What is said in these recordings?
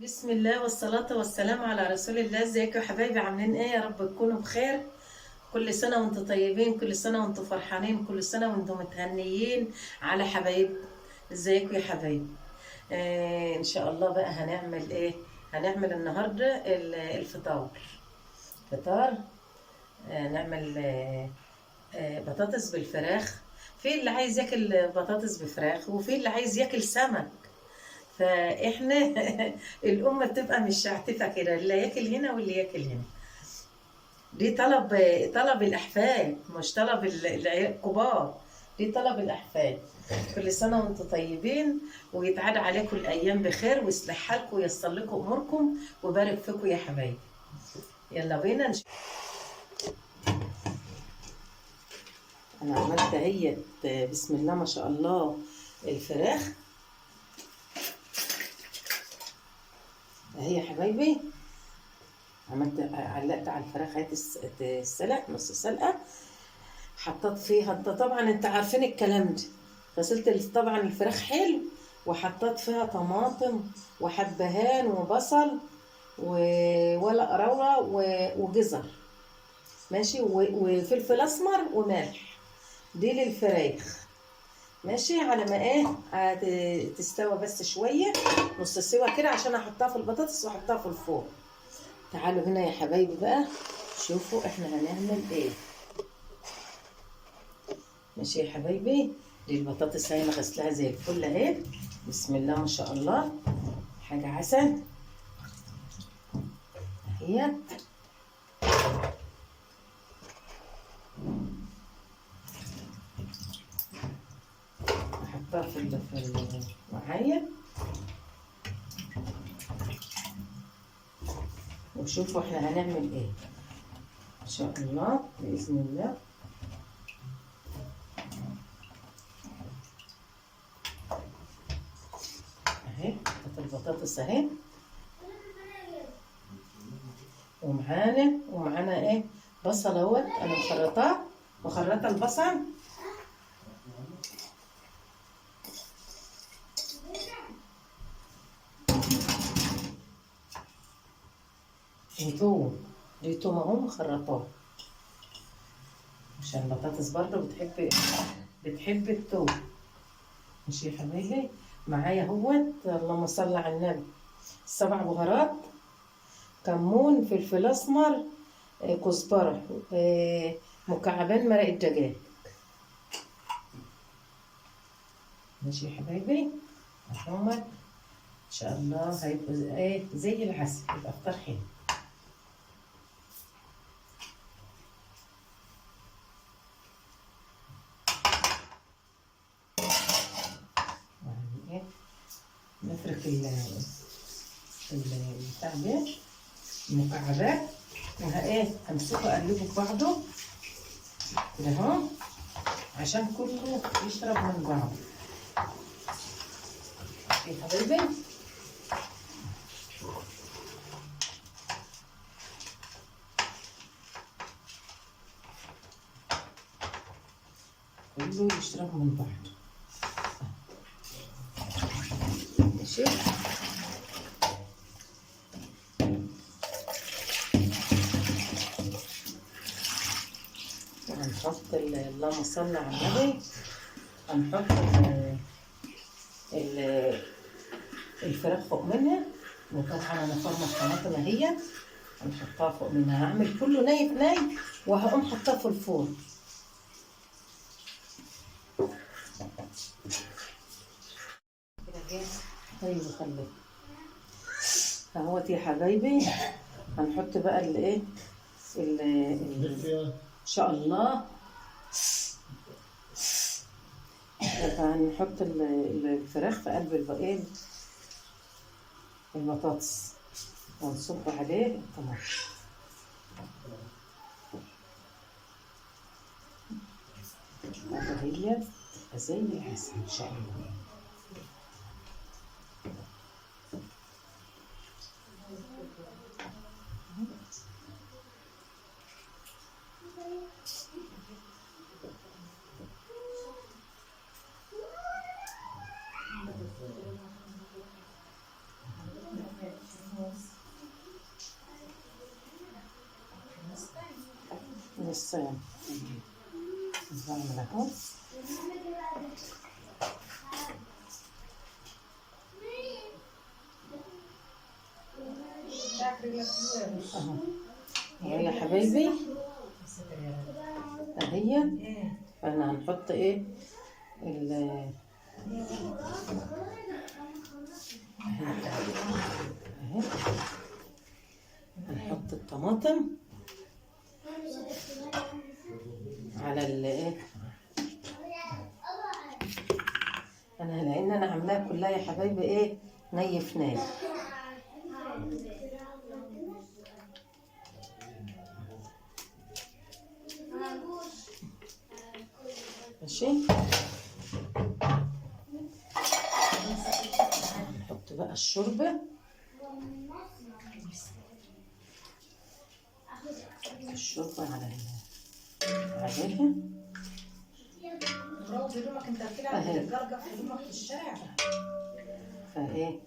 بسم الله والصلاة والسلام على رسول الله. ازيكم يا حبايبي؟ عاملين ايه؟ يا رب تكونوا بخير. كل سنة وانتم طيبين، كل سنة وانتم فرحانين، كل سنة وانتم متهنيين على حبايب. ازيكم يا حبايبي؟ ان شاء الله بقى هنعمل ايه؟ هنعمل النهاردة الفطار. فطار. نعمل بطاطس بالفراخ. في اللي عايز ياكل بطاطس بفراخ وفي اللي عايز ياكل سمك. فاحنا الامه بتبقى مش شعتفه كده، اللي ياكل هنا واللي ياكل هنا. دي طلب الاحفاد، مش طلب الكبار. دي طلب الاحفاد. كل سنه وانتم طيبين، ويتعاد عليكم الايام بخير، ويصلح حالكم وييسر لكم اموركم ويبارك فيكم يا حبايبي. يلا بينا انا عملت اهيت. بسم الله ما شاء الله. الفراخ اهي يا حبايبي. علقت على الفراخ هات السلق نص سلقه. حطيت فيها طبعا انت عارفين الكلام ده. غسلت طبعا الفراخ حلو، وحطيت فيها طماطم وحبهان وبصل وورق لورا وجزر. ماشي، وفلفل اسمر وملح. دي للفراخ. ماشي، على ما تستوى بس شويه، نص سوا كده، عشان احطها في البطاطس واحطها في الفرن. تعالوا هنا يا حبايبي بقى، شوفوا احنا هنعمل ايه. ماشي يا حبايبي. دي البطاطس اهي، انا غسلها زي الفل اهي. بسم الله ما شاء الله. حاجه عسل اهي. احطها في الوعايه. وشوفوا احنا هنعمل ايه ان شاء الله باذن الله. اهي حطيت البطاطس اهي. ومعانا ايه؟ بصل اهوت، انا مخرطه البصل. وتوم. دي توم اهو مخرطاه، عشان البطاطس برضو بتحب التوم. ماشي يا حبايبي. معايا اهوت، اللهم صل على النبي، 7 بهارات: كمون، فلفل اسمر، كزبره، مكعبين مرق الدجاج. ماشي يا حبايبي. اهوت ان شاء الله هيبقوا زي العسل، يبقى فطار حلو. يعني ايه، نفرك البتاع ده، المكعبات، امسكه اقلبه في بعضه كده اهو، عشان كله يشرب من بعضه يا حبايبي. كله يشرب من بعضه. ماشي. وهنحط اللهم صل على النبي. هنحط ال- الفراخ فوق منها. وطبعا انا فرمه الطماطم اهي، هنحطها فوق منها. هعمل كله ني في ني، وهقوم حطها في الفرن. كده جاهز. طيب خليه اهوت يا حبايبي. هنحط بقى ان شاء الله. هنحط الفراخ في قلب البطاطس، ونصب عليه الطماطم. هي تبقى زي العسل ان شاء الله. بص بعمل اهو. اهو يا حبايبي اهي. انا هنحط ايه اهي هنحط الطماطم على ايه. انا لان انا عاملاها كلها يا حبايبي ايه ني في ني. ماشي. نحط بقى الشوربه. الشوربه عليها فايه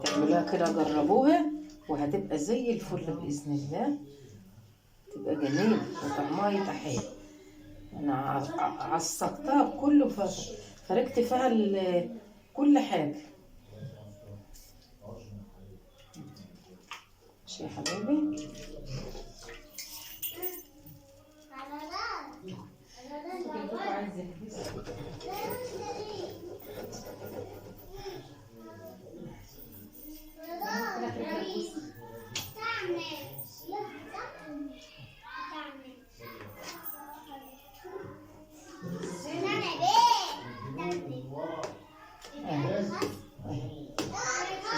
تعملوها كده جربوها وهتبقى زي الفل باذن الله. تبقى جميله وطعمها يبقى حلو. انا عصقتها بكله فركت فيها كل حاجه. ماشي يا حبايبي.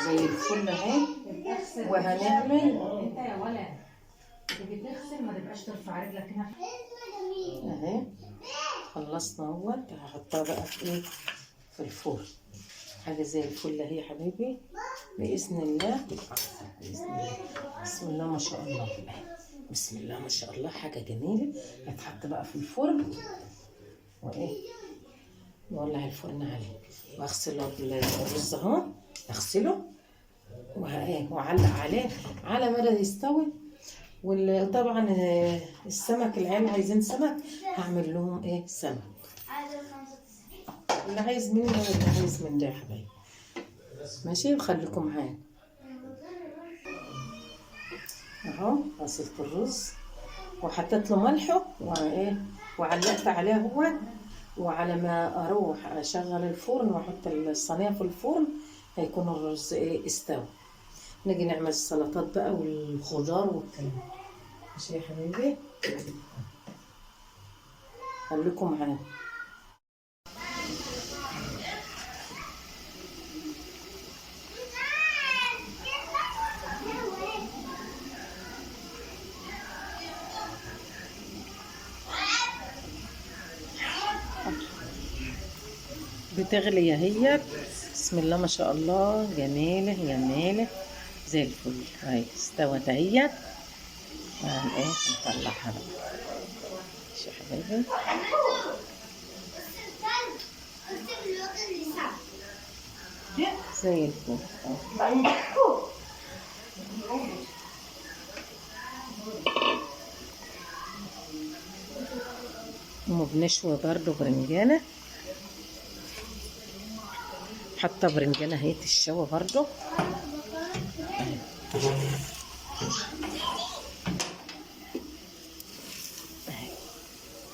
زي الفل اهي. وهنعمل انت يا ولد تيجي تغسل ما تبقاش ترفع رجلك هنا اهي. خلصنا اهوت. هحطها بقى في ايه في الفرن. حاجه زي الفل اهي يا حبيبي باذن الله. باذن الله. بسم الله ما شاء الله. بسم الله ما شاء الله. حاجه جميله. هتحط بقى في الفرن وايه نولع الفرن عليه واغسل الرز اهو. اغسله واعلق عليه على ما يستوي. وطبعا السمك العيال عايزين سمك هعمل لهم ايه سمك. اللي عايز منه واللي عايز من ده يا حبايبي. ماشي. وخليكم معايا اهو. غسلت الرز وحطيت له ملحه وايه وعلقت عليه هو. وعلى ما اروح اشغل الفرن واحط الصينيه في الفرن هيكون الرز ايه استوى. نيجي نعمل السلطات بقى والخضار والكلام. ماشي يا حبيبي. خليكم معايا. بتغلي اهي. بسم الله ما شاء الله. جميله جميله زي الفل. اهي استوت اهي. ايه نطلعها بقى. ماشي يا حبايبي. زي الفل. وبنشوي برضو برنجانه. حتى برنجانه هي الشوا برضو.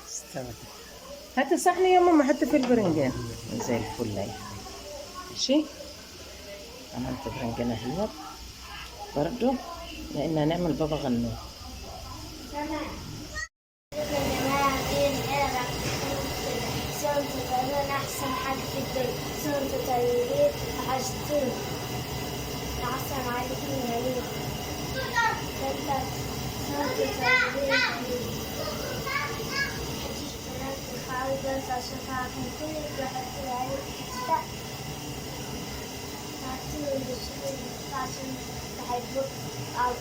استوت. هاتي صحن يا ماما حطي في البرنجان زي الفل اهي. ماشي. عملت برنجانه هي برضو لان هنعمل بابا غنوج. أحسن حاجة في الدنيا. صوت طيبين وحشتين عسل عليكم جميل. صوت طيبين حاول بس عشان تعرفين كل بحط عليك تعطيني عشان بحبك أو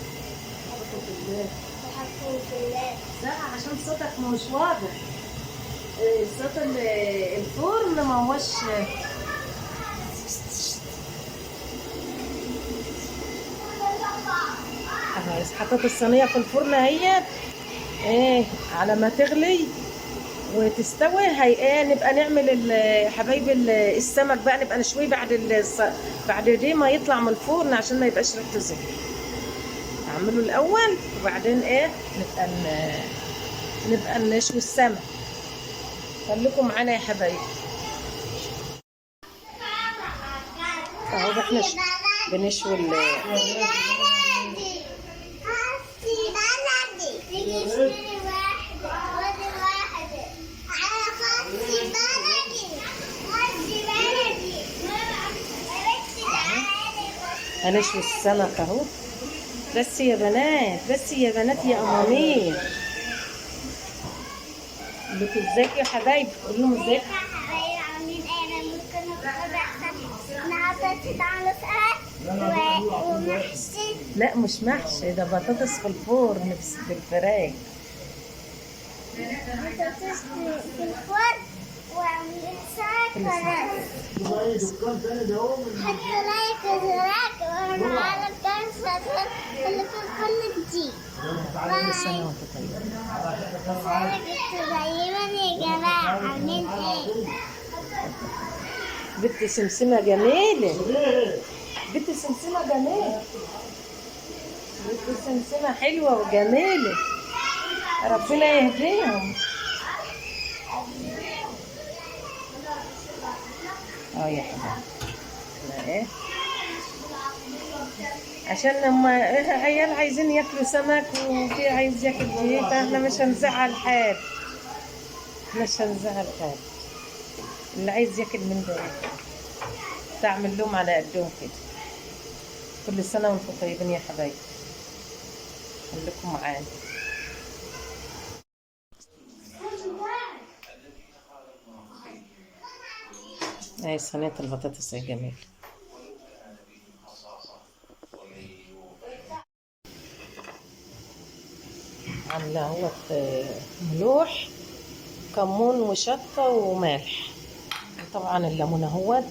بحبكم في الله. لا عشان صوتك مش واضح. صوت الفرن ما هوش. حطيت الصينيه في الفرن اهي ايه على ما تغلي وتستوي هي ايه نبقى نعمل حبايب السمك بقى، نبقى نشويه بعد دي ما يطلع من الفرن عشان ما يبقاش ريحته زفر. نعمله الاول وبعدين ايه نبقى نشوي السمك. خليكم معانا يا حبايبي. اهو احنا بنشوي هنشوي السمك اهو. بس يا بنات، بس يا بنات يا امامير، لكم ازيك يا حبايبي؟ قول لهم ازيك. لا مش محشي، ده بطاطس في الفرن بالفراخ. بطاطس في الفرن وعاملين سمك حتى لايك وزراك وانا على الكرسة اللي في كل جديد. كل سنة وانت طيب. دايما يا جماعة عاملين ايه؟ بنت سمسمة جميلة، بنت سمسمة جميلة، بنت سمسمة حلوة وجميلة، ربنا يهديهم. يا حبيبي ايه عشان لما عيال عايزين ياكلوا سمك وفي عايز ياكل دي، فاحنا مش هنزعل حد، مش هنزعل حد. اللي عايز ياكل من ده تعمل لهم على قدهم كده. كل سنة وانتم طيبين يا حبايبي. خليكم معانا. هاي صينية البطاطس يا جميل. عاملة اهوت ملوح كمون وشطة وملح، طبعا الليمون اهوت.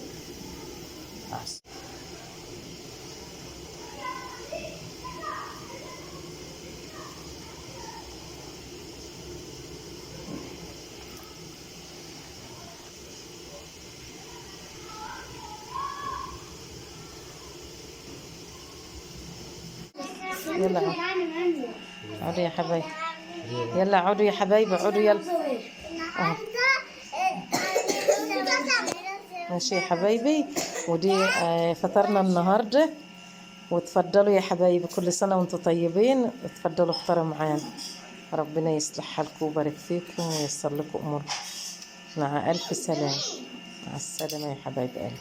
يلا عودوا يا حبايبي، يلا عودوا يا حبايبي، عودوا يلا. ماشي يا حبايبي، ودي فطرنا النهارده. وتفضلوا يا حبايبي، كل سنة وانتم طيبين. تفضلوا افطروا معانا، ربنا يصلح حالكم ويبارك فيكم وييسر لكم اموركم. مع الف سلامة. مع السلامة يا حبايب قلبي.